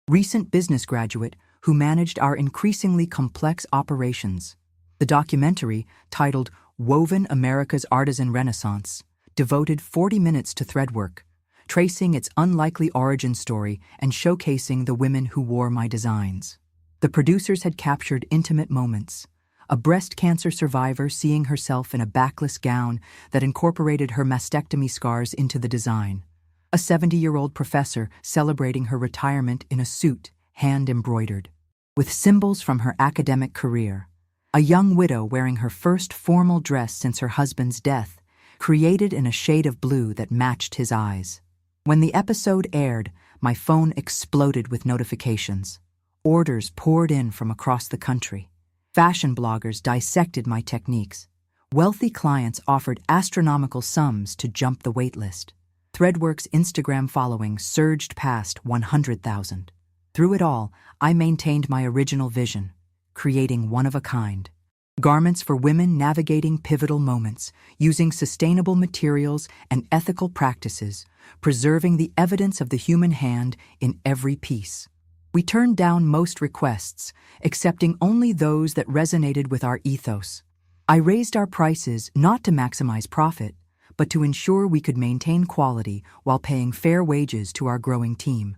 recent business graduate who managed our increasingly complex operations. The documentary, titled Woven America's Artisan Renaissance, devoted 40 minutes to threadwork, tracing its unlikely origin story and showcasing the women who wore my designs. The producers had captured intimate moments, a breast cancer survivor seeing herself in a backless gown that incorporated her mastectomy scars into the design, a 70-year-old professor celebrating her retirement in a suit hand-embroidered, with symbols from her academic career, a young widow wearing her first formal dress since her husband's death, created in a shade of blue that matched his eyes. When the episode aired, my phone exploded with notifications. Orders poured in from across the country. Fashion bloggers dissected my techniques. Wealthy clients offered astronomical sums to jump the waitlist. Threadwork's Instagram following surged past 100,000. Through it all, I maintained my original vision, creating one-of-a-kind. Garments for women navigating pivotal moments, using sustainable materials and ethical practices, preserving the evidence of the human hand in every piece. We turned down most requests, accepting only those that resonated with our ethos. I raised our prices not to maximize profit, but to ensure we could maintain quality while paying fair wages to our growing team.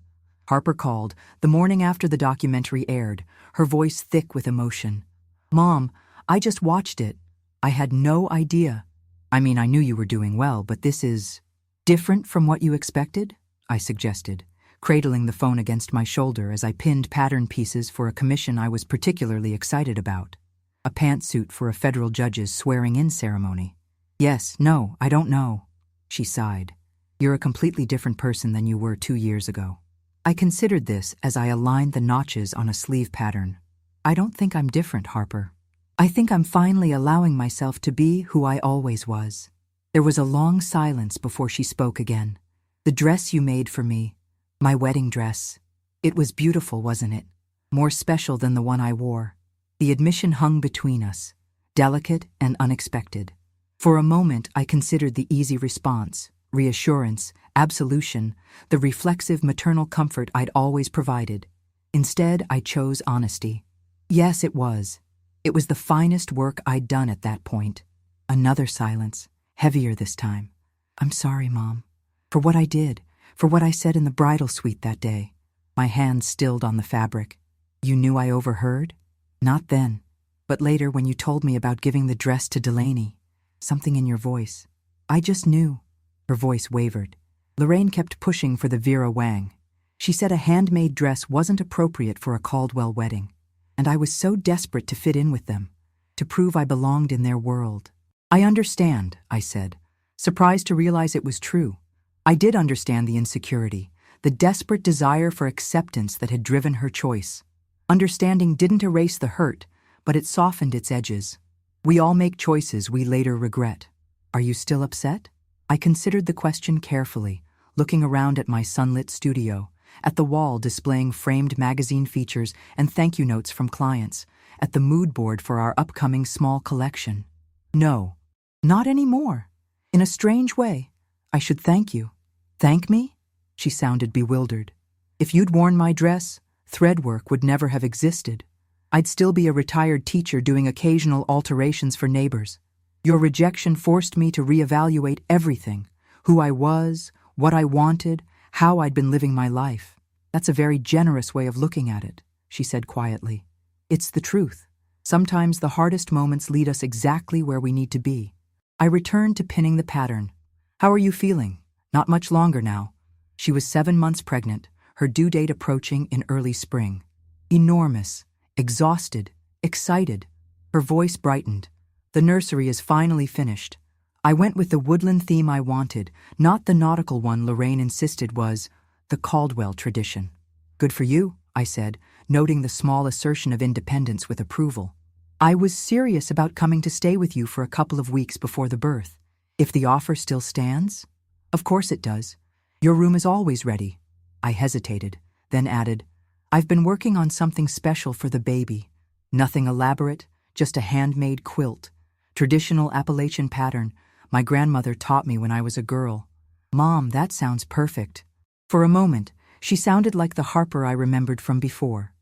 Harper called the morning after the documentary aired, her voice thick with emotion. "Mom, I just watched it. I had no idea. I mean, I knew you were doing well, but this is different from what you expected?" I suggested, cradling the phone against my shoulder as I pinned pattern pieces for a commission I was particularly excited about. A pantsuit for a federal judge's swearing-in ceremony. "Yes, no, I don't know," she sighed. "You're a completely different person than you were 2 years ago." I considered this as I aligned the notches on a sleeve pattern. "I don't think I'm different, Harper. I think I'm finally allowing myself to be who I always was." There was a long silence before she spoke again. "The dress you made for me, my wedding dress. It was beautiful, wasn't it? More special than the one I wore." The admission hung between us, delicate and unexpected. For a moment, I considered the easy response, reassurance, absolution, the reflexive maternal comfort I'd always provided. Instead, I chose honesty. Yes, it was. It was the finest work I'd done at that point. Another silence, heavier this time. "I'm sorry, Mom, for what I did, for what I said in the bridal suite that day." My hand stilled on the fabric. "You knew I overheard?" "Not then, but later when you told me about giving the dress to Delaney. Something in your voice. I just knew." Her voice wavered. Lorraine kept pushing for the Vera Wang. She said a handmade dress wasn't appropriate for a Caldwell wedding, and I was so desperate to fit in with them, to prove I belonged in their world. "I understand," I said, surprised to realize it was true. I did understand the insecurity, the desperate desire for acceptance that had driven her choice. Understanding didn't erase the hurt, but it softened its edges. We all make choices we later regret. "Are you still upset?" I considered the question carefully, looking around at my sunlit studio, at the wall displaying framed magazine features and thank you notes from clients, at the mood board for our upcoming small collection. "No, not anymore. In a strange way, I should thank you." "Thank me?" She sounded bewildered. "If you'd worn my dress, threadwork would never have existed. I'd still be a retired teacher doing occasional alterations for neighbors. Your rejection forced me to reevaluate everything, who I was, what I wanted, how I'd been living my life." "That's a very generous way of looking at it," she said quietly. "It's the truth. Sometimes the hardest moments lead us exactly where we need to be." I returned to pinning the pattern. "How are you feeling?" "Not much longer now." She was 7 months pregnant, her due date approaching in early spring. "Enormous, exhausted, excited." Her voice brightened. "The nursery is finally finished. I went with the woodland theme I wanted, not the nautical one Lorraine insisted was the Caldwell tradition." "Good for you," I said, noting the small assertion of independence with approval. "I was serious about coming to stay with you for a couple of weeks before the birth. If the offer still stands?" "Of course it does. Your room is always ready." I hesitated, then added, "I've been working on something special for the baby. Nothing elaborate, just a handmade quilt. Traditional Appalachian pattern my grandmother taught me when I was a girl." "Mom, that sounds perfect." For a moment, she sounded like the Harper I remembered from before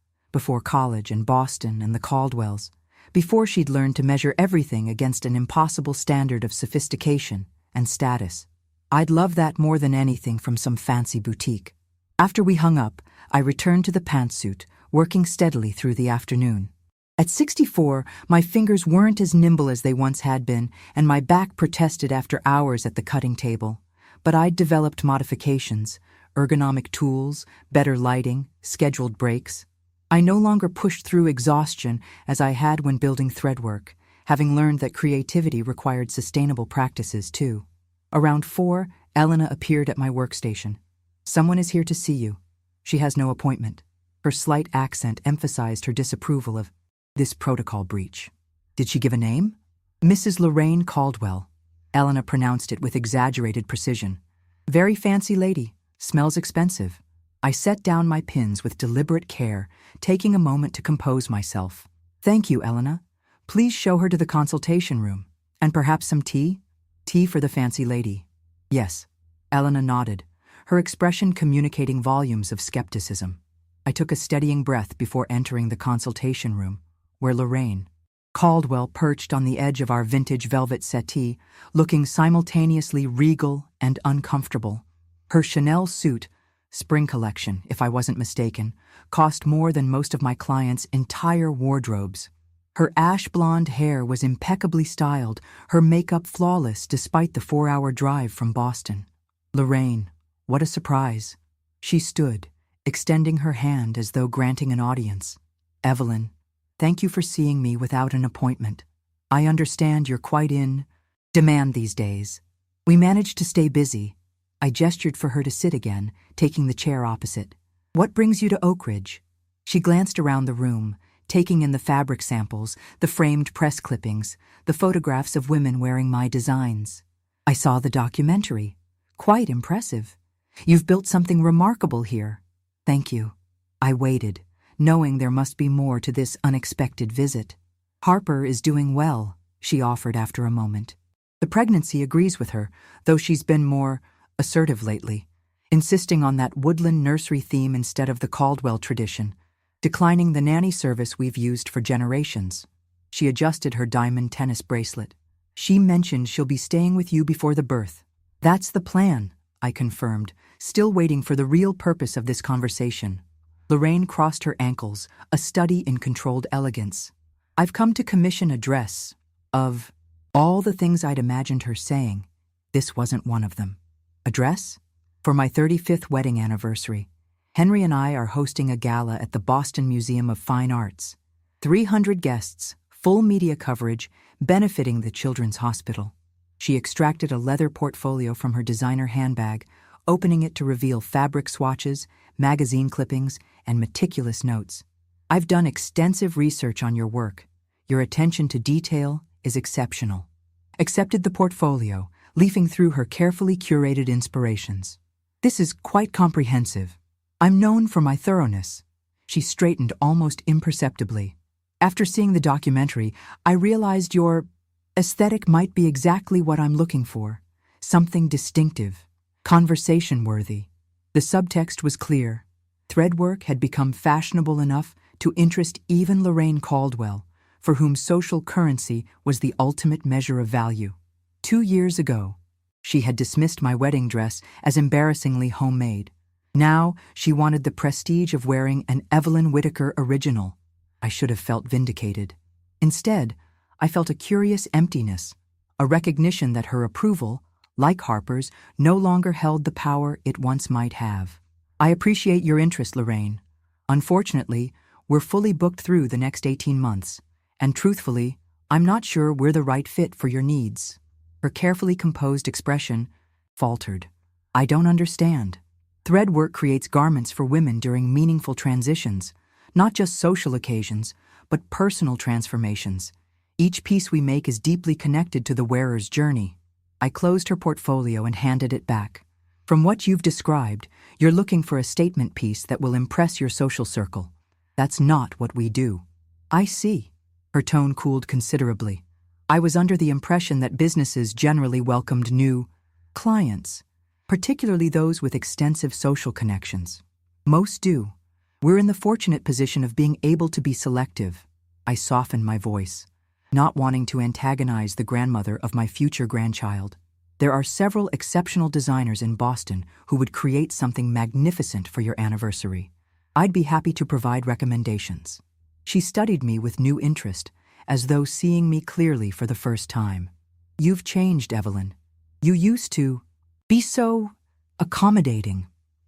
college and Boston and the Caldwells, before she'd learned to measure everything against an impossible standard of sophistication and status. I'd love that more than anything from some fancy boutique. After we hung up, I returned to the pantsuit, working steadily through the afternoon. At 64, my fingers weren't as nimble as they once had been, and my back protested after hours at the cutting table. But I'd developed modifications, ergonomic tools, better lighting, scheduled breaks. I no longer pushed through exhaustion as I had when building threadwork, having learned that creativity required sustainable practices too. Around 4, Elena appeared at my workstation. "Someone is here to see you. She has no appointment." Her slight accent emphasized her disapproval of this protocol breach. "Did she give a name?" "Mrs. Lorraine Caldwell." Elena pronounced it with exaggerated precision. "Very fancy lady. Smells expensive." I set down my pins with deliberate care, taking a moment to compose myself. "Thank you, Elena. Please show her to the consultation room. And perhaps some tea?" "Tea for the fancy lady." "Yes." Elena nodded, her expression communicating volumes of skepticism. I took a steadying breath before entering the consultation room, where Lorraine Caldwell perched on the edge of our vintage velvet settee, looking simultaneously regal and uncomfortable. Her Chanel suit, spring collection, if I wasn't mistaken, cost more than most of my clients' entire wardrobes. Her ash blonde hair was impeccably styled, her makeup flawless despite the 4-hour drive from Boston. Lorraine, what a surprise. She stood, extending her hand as though granting an audience. Evelyn, thank you for seeing me without an appointment. I understand you're quite in demand these days. We managed to stay busy. I gestured for her to sit again, taking the chair opposite. What brings you to Oak Ridge? She glanced around the room, taking in the fabric samples, the framed press clippings, the photographs of women wearing my designs. I saw the documentary. Quite impressive. You've built something remarkable here. Thank you. I waited, knowing there must be more to this unexpected visit. Harper is doing well, she offered after a moment. The pregnancy agrees with her, though she's been more assertive lately, insisting on that woodland nursery theme instead of the Caldwell tradition, declining the nanny service we've used for generations. She adjusted her diamond tennis bracelet. She mentioned she'll be staying with you before the birth. That's the plan, I confirmed, still waiting for the real purpose of this conversation. Lorraine crossed her ankles, a study in controlled elegance. I've come to commission a dress. Of all the things I'd imagined her saying, this wasn't one of them. A dress? For my 35th wedding anniversary, Henry and I are hosting a gala at the Boston Museum of Fine Arts. 300 guests, full media coverage, benefiting the Children's Hospital. She extracted a leather portfolio from her designer handbag, opening it to reveal fabric swatches, magazine clippings, and meticulous notes. I've done extensive research on your work. Your attention to detail is exceptional. Accepted the portfolio, leafing through her carefully curated inspirations. This is quite comprehensive. I'm known for my thoroughness. She straightened almost imperceptibly. After seeing the documentary, I realized your aesthetic might be exactly what I'm looking for. Something distinctive, conversation-worthy. The subtext was clear. Threadwork had become fashionable enough to interest even Lorraine Caldwell, for whom social currency was the ultimate measure of value. 2 years ago, she had dismissed my wedding dress as embarrassingly homemade. Now, she wanted the prestige of wearing an Evelyn Whitaker original. I should have felt vindicated. Instead, I felt a curious emptiness, a recognition that her approval, like Harper's, no longer held the power it once might have. I appreciate your interest, Lorraine. Unfortunately, we're fully booked through the next 18 months, and truthfully, I'm not sure we're the right fit for your needs. Her carefully composed expression faltered. I don't understand. Threadwork creates garments for women during meaningful transitions, not just social occasions, but personal transformations. Each piece we make is deeply connected to the wearer's journey. I closed her portfolio and handed it back. From what you've described, you're looking for a statement piece that will impress your social circle. That's not what we do. I see. Her tone cooled considerably. I was under the impression that businesses generally welcomed new clients, particularly those with extensive social connections. Most do. We're in the fortunate position of being able to be selective. I softened my voice, not wanting to antagonize the grandmother of my future grandchild. There are several exceptional designers in Boston who would create something magnificent for your anniversary. I'd be happy to provide recommendations. She studied me with new interest, as though seeing me clearly for the first time. You've changed, Evelyn. You used to be so accommodating.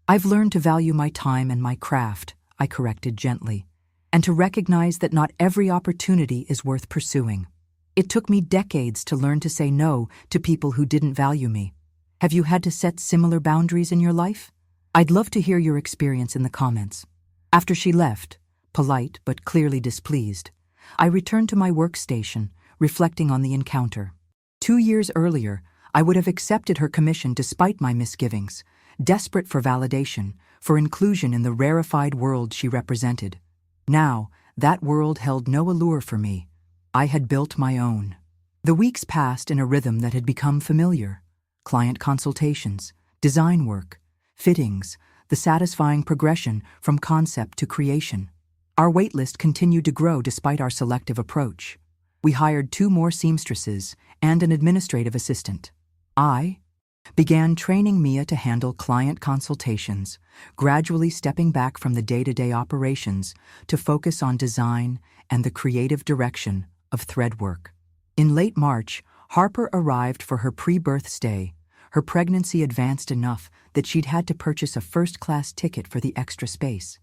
I've learned to value my time and my craft, I corrected gently, and to recognize that not every opportunity is worth pursuing. It took me decades to learn to say no to people who didn't value me. Have you had to set similar boundaries in your life? I'd love to hear your experience in the comments. After she left, polite but clearly displeased, I returned to my workstation, reflecting on the encounter. 2 years earlier, I would have accepted her commission despite my misgivings, desperate for validation, for inclusion in the rarefied world she represented. Now, that world held no allure for me. I had built my own. The weeks passed in a rhythm that had become familiar. Client consultations, design work, fittings, the satisfying progression from concept to creation. Our waitlist continued to grow despite our selective approach. We hired 2 more seamstresses and an administrative assistant. I began training Mia to handle client consultations, gradually stepping back from the day-to-day operations to focus on design and the creative direction of thread work. In late March, Harper arrived for her pre-birth stay. Her pregnancy advanced enough that she'd had to purchase a first-class ticket for the extra space.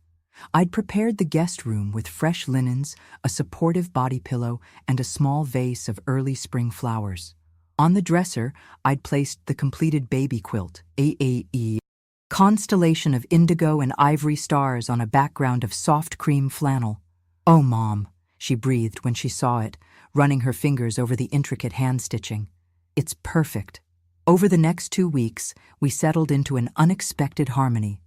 I'd prepared the guest room with fresh linens, a supportive body pillow, and a small vase of early spring flowers. On the dresser, I'd placed the completed baby quilt, AAE, constellation of indigo and ivory stars on a background of soft cream flannel. "Oh, Mom," she breathed when she saw it, running her fingers over the intricate hand-stitching. "It's perfect." Over the next 2 weeks, we settled into an unexpected harmony.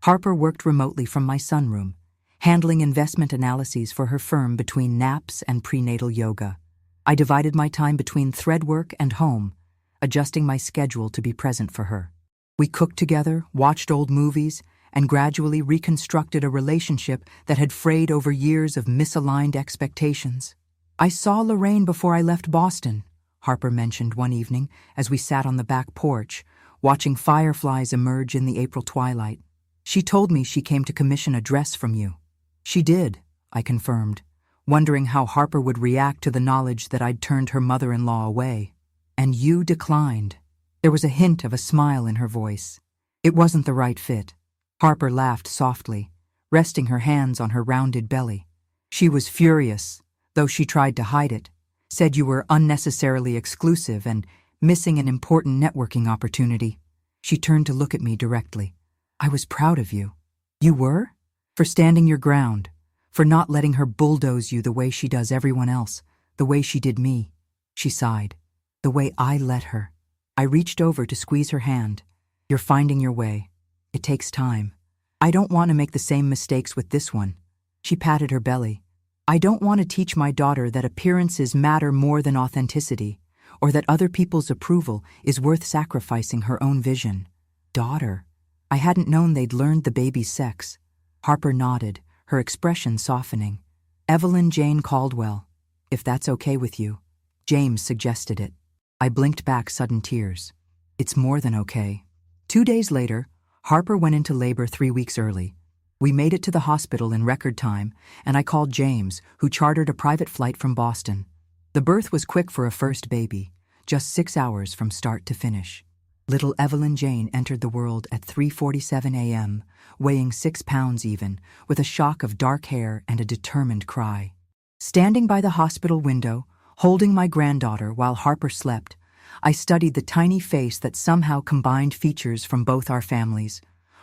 Harper worked remotely from my sunroom, handling investment analyses for her firm between naps and prenatal yoga. I divided my time between thread work and home, adjusting my schedule to be present for her. We cooked together, watched old movies, and gradually reconstructed a relationship that had frayed over years of misaligned expectations. "I saw Lorraine before I left Boston," Harper mentioned one evening as we sat on the back porch, watching fireflies emerge in the April twilight. "She told me she came to commission a dress from you." "She did," I confirmed, wondering how Harper would react to the knowledge that I'd turned her mother-in-law away. "And you declined." There was a hint of a smile in her voice. "It wasn't the right fit." Harper laughed softly, resting her hands on her rounded belly. "She was furious, though she tried to hide it, said you were unnecessarily exclusive and missing an important networking opportunity." She turned to look at me directly. "I was proud of you." "You were? For standing your ground, for not letting her bulldoze you the way she does everyone else, the way she did me." She sighed. "The way I let her." I reached over to squeeze her hand. "You're finding your way. It takes time. I don't want to make the same mistakes with this one." She patted her belly. "I don't want to teach my daughter that appearances matter more than authenticity, or that other people's approval is worth sacrificing her own vision." "Daughter?" I hadn't known they'd learned the baby's sex. Harper nodded, her expression softening. "Evelyn Jane Caldwell, if that's okay with you." James suggested it. I blinked back sudden tears. "It's more than okay." 2 days later, Harper went into labor 3 weeks early. We made it to the hospital in record time, and I called James, who chartered a private flight from Boston. The birth was quick for a first baby, just 6 hours from start to finish. Little Evelyn Jane entered the world at 3:47 a.m., weighing 6 pounds even, with a shock of dark hair and a determined cry. Standing by the hospital window, holding my granddaughter while Harper slept, I studied the tiny face that somehow combined features from both our families.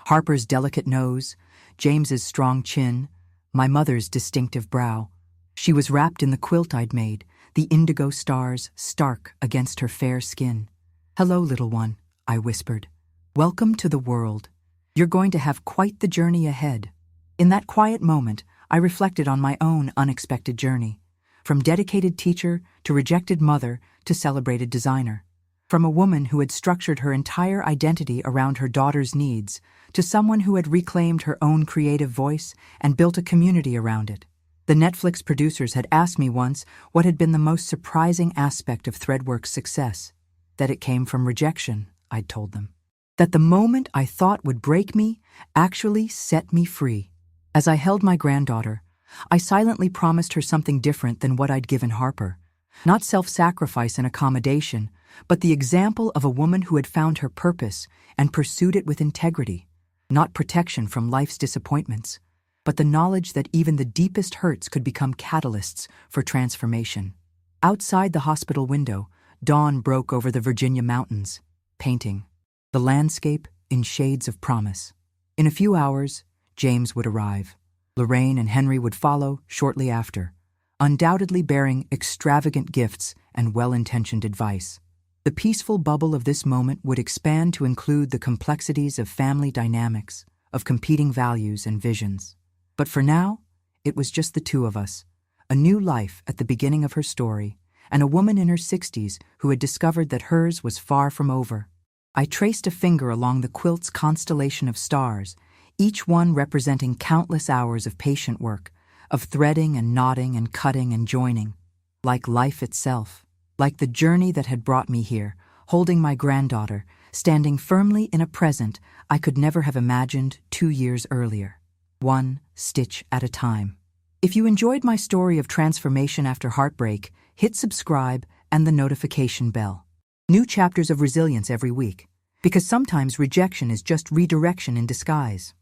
Harper's delicate nose, James's strong chin, my mother's distinctive brow. She was wrapped in the quilt I'd made, the indigo stars stark against her fair skin. "Hello, little one," I whispered. "Welcome to the world. You're going to have quite the journey ahead." In that quiet moment, I reflected on my own unexpected journey. From dedicated teacher to rejected mother to celebrated designer. From a woman who had structured her entire identity around her daughter's needs to someone who had reclaimed her own creative voice and built a community around it. The Netflix producers had asked me once what had been the most surprising aspect of Threadwork's success. That it came from rejection, I'd told them. That the moment I thought would break me actually set me free. As I held my granddaughter, I silently promised her something different than what I'd given Harper. Not self-sacrifice and accommodation, but the example of a woman who had found her purpose and pursued it with integrity. Not protection from life's disappointments, but the knowledge that even the deepest hurts could become catalysts for transformation. Outside the hospital window, dawn broke over the Virginia mountains, painting the landscape in shades of promise. In a few hours, James would arrive. Lorraine and Henry would follow shortly after, undoubtedly bearing extravagant gifts and well-intentioned advice. The peaceful bubble of this moment would expand to include the complexities of family dynamics, of competing values and visions. But for now, it was just the two of us, a new life at the beginning of her story, and a woman in her 60s who had discovered that hers was far from over. I traced a finger along the quilt's constellation of stars, each one representing countless hours of patient work, of threading and knotting and cutting and joining, like life itself, like the journey that had brought me here, holding my granddaughter, standing firmly in a present I could never have imagined 2 years earlier, one stitch at a time. If you enjoyed my story of transformation after heartbreak, hit subscribe and the notification bell. New chapters of resilience every week, because sometimes rejection is just redirection in disguise.